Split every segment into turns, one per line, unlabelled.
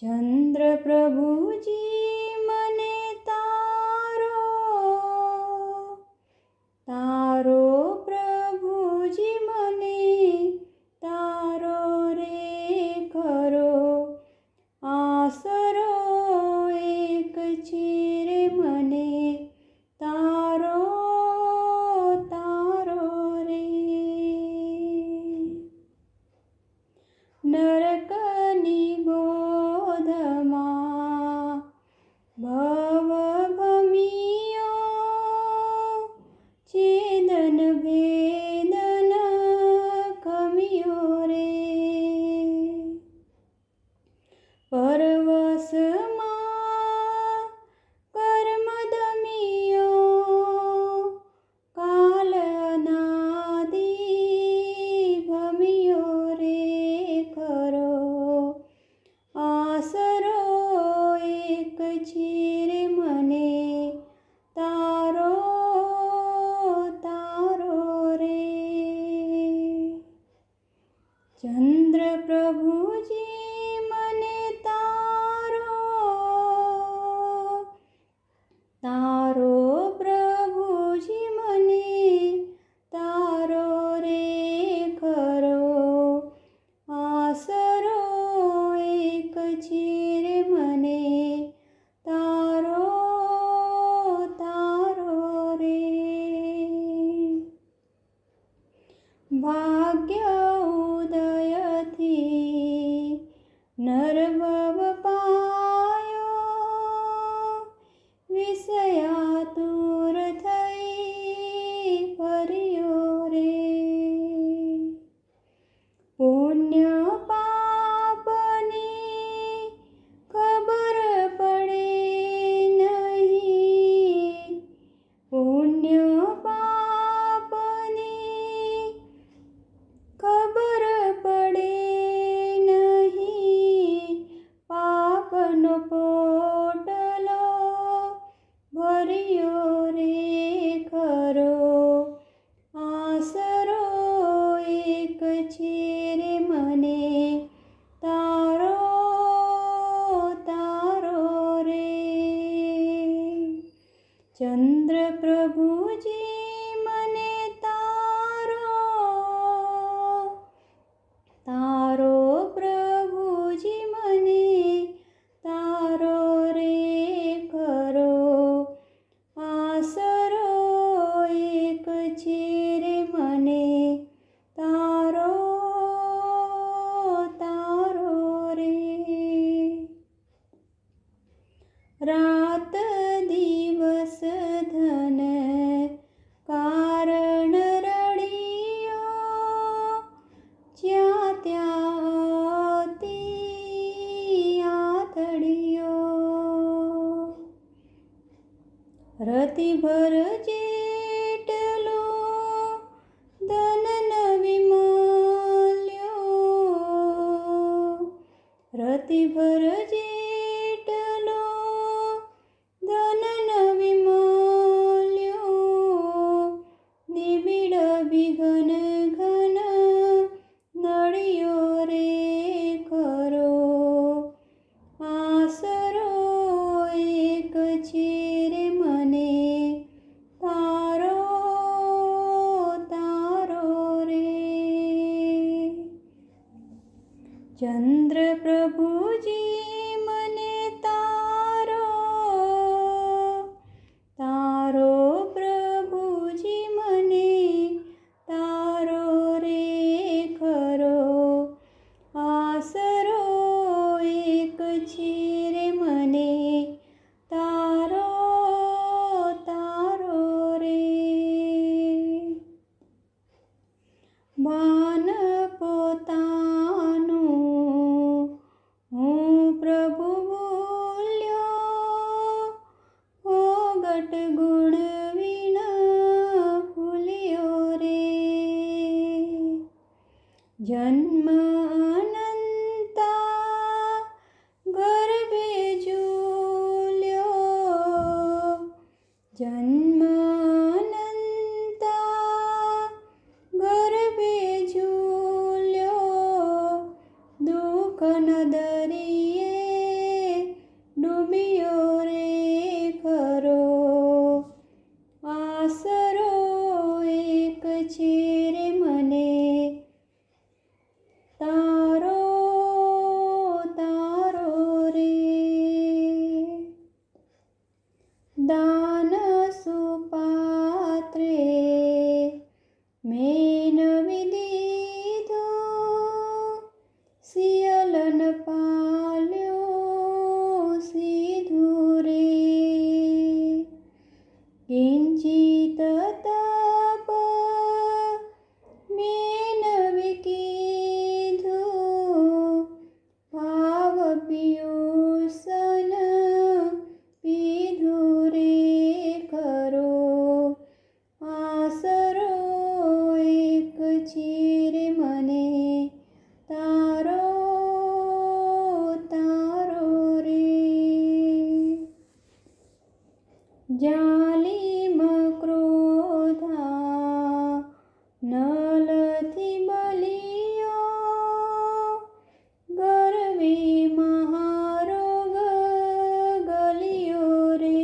ચંદ્ર પ્રભુજી મને તારો તારો પ્રભુજી મને તારો રે ખરો આસરો એક છે રે મને તારો તારો રે નરકની ગોધમાં ભવ ભમિયો છેદન ભેદન કમિયો રે પરવશમાં કર્મ દમિયો કાલનાદી ભમિયો રે ખરો આસરો એક છે રે મને તારો તારો રે ચંદ્ર પ્રભુજી મને તારો તારો પ્રભુજી મને તારો રે ખરો આસરો એક છે રે મને તારો તારો રે ભાગ્ય ઉદયથી નરભવ પાયો વિષયાતુર થઈ ફર્યો રે પુણ્ય પાપની ખબર પડે નહીં પુણ્ય પાપની ખબર પડે નહીં પાપનો પોટલો ભર્યો રે ખરો આસરો એક છે રે મને તારો તારો રે ચંદ્ર પ્રભુજી મને તારો તારો પ્રભુજી મને તારો રે ખરો આસરો એક છે રે મને તારો તારો રે રાત દિવસ ધન કારણ રડિયો જ્યાં ત્યાં અતિ આથડિયો રતિભર જેટલો ધન ન વિમલ્યો રતિભર જેટલો ધન ન વિમલ્યો નિબિડ વિઘન ઘન નળિયો રે ખરો આસરો એક છે રે મને તારો તારો રે ચંદ્ર પ્રભુજી પિયુષન પીધું રે ખરો, આસરો એક છે રે મને તારો તારો રે. જાલિમ ક્રોધા નલથી બલિયો, ગર્વે મહારોગ ગલિયો રે.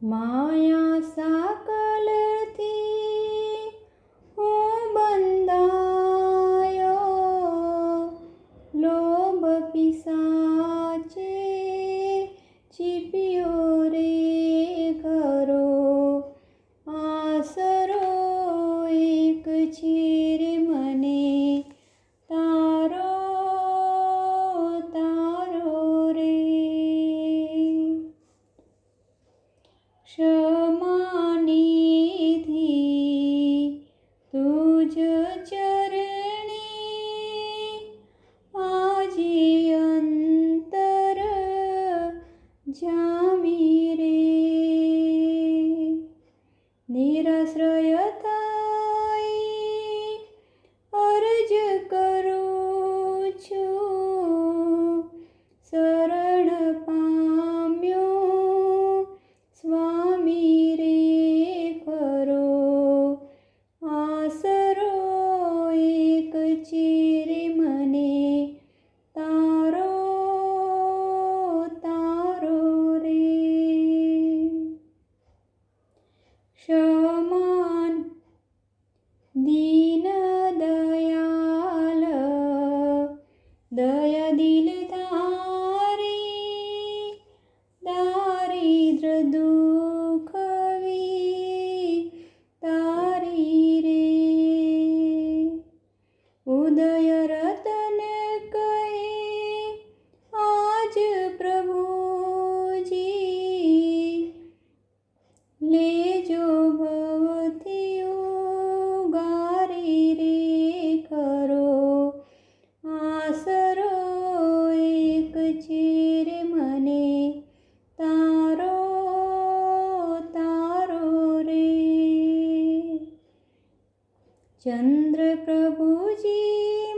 માયા સાકલથી હું બંધાયો, લોભ પિશાચે ચીપ્યો રે ખરો, આસરો એક છે રે મને તારો તારો રે. ક્ષમાનિધિ તુજ ચરણી, આજે અંતર જામી રે. નિરાશ્રય થઈ અરજ કરું છું, શરણ પામ્યો સ્વામી રે ખરો, આસરો એક છે રે મને તારો તારો રે. ક્ષમાન દીન દયાલ દયા દિલ તારી, દારિદ્ર દુઃખ તારી રે. ઉદય રતન કહે આજ પ્રભુજી, લેજો ભવથી ઉગારી રે ખરો, આસરો એક છે રે મને તારો તારો રે. ચંદ્ર પ્રભુજી